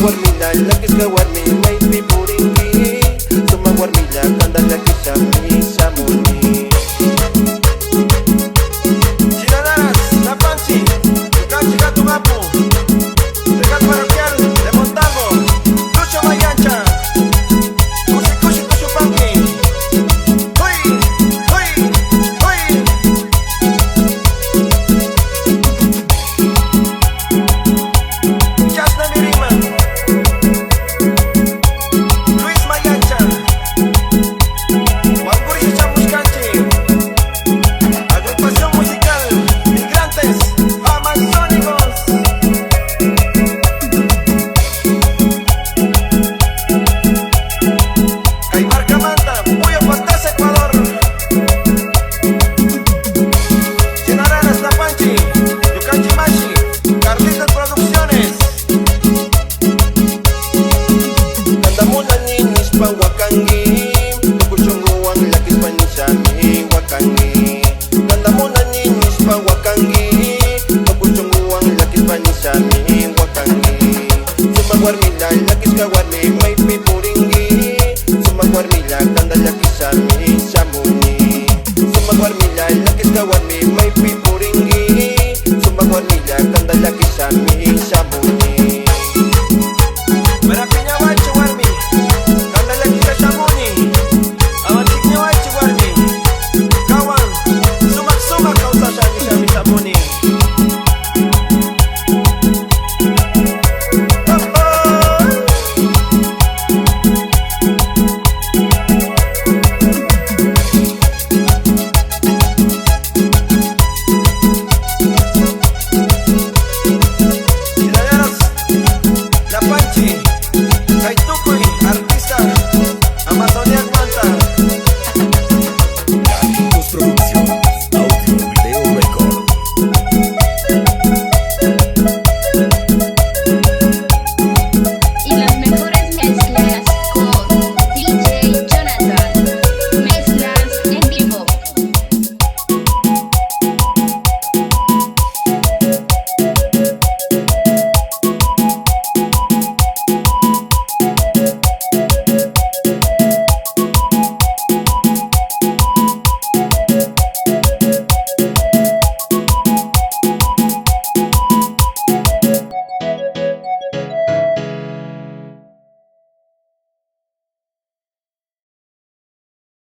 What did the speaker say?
Warmila, Llaskishka Warmi, maypi purinki. Suma Warmila, kanda Llaskishka mi shamuni. Chinaras, la panchi, Llaskishka tu gapu, Regal parroquial de Montalvo, Lucho Mayancha, Cusi Cusi Cuchupanqui. Huy, huy, huy. Yasna Mirima, Luis Mayancha, Walpuri Chamuscanchi. Agrupación musical, migrantes, amazónicos. Caimarca Manta, Puyo Pastas, Ecuador. Chinararas, La Panchi, Yucanchi Machi, Carlitos Producciones. Kandamuna ninis pa wakangi, tukuchunguan Llaskishka ni shami wakangi. Kandamuna ninis pa wakangi, tukuchunguan Llaskishka ni shami wakangi. Suma Warmila, Llaskishka Warmi, maypi puringi. Suma Warmila, kanda Llaskishka mi shamuni. Suma Warmila, Llaskishka Warmi,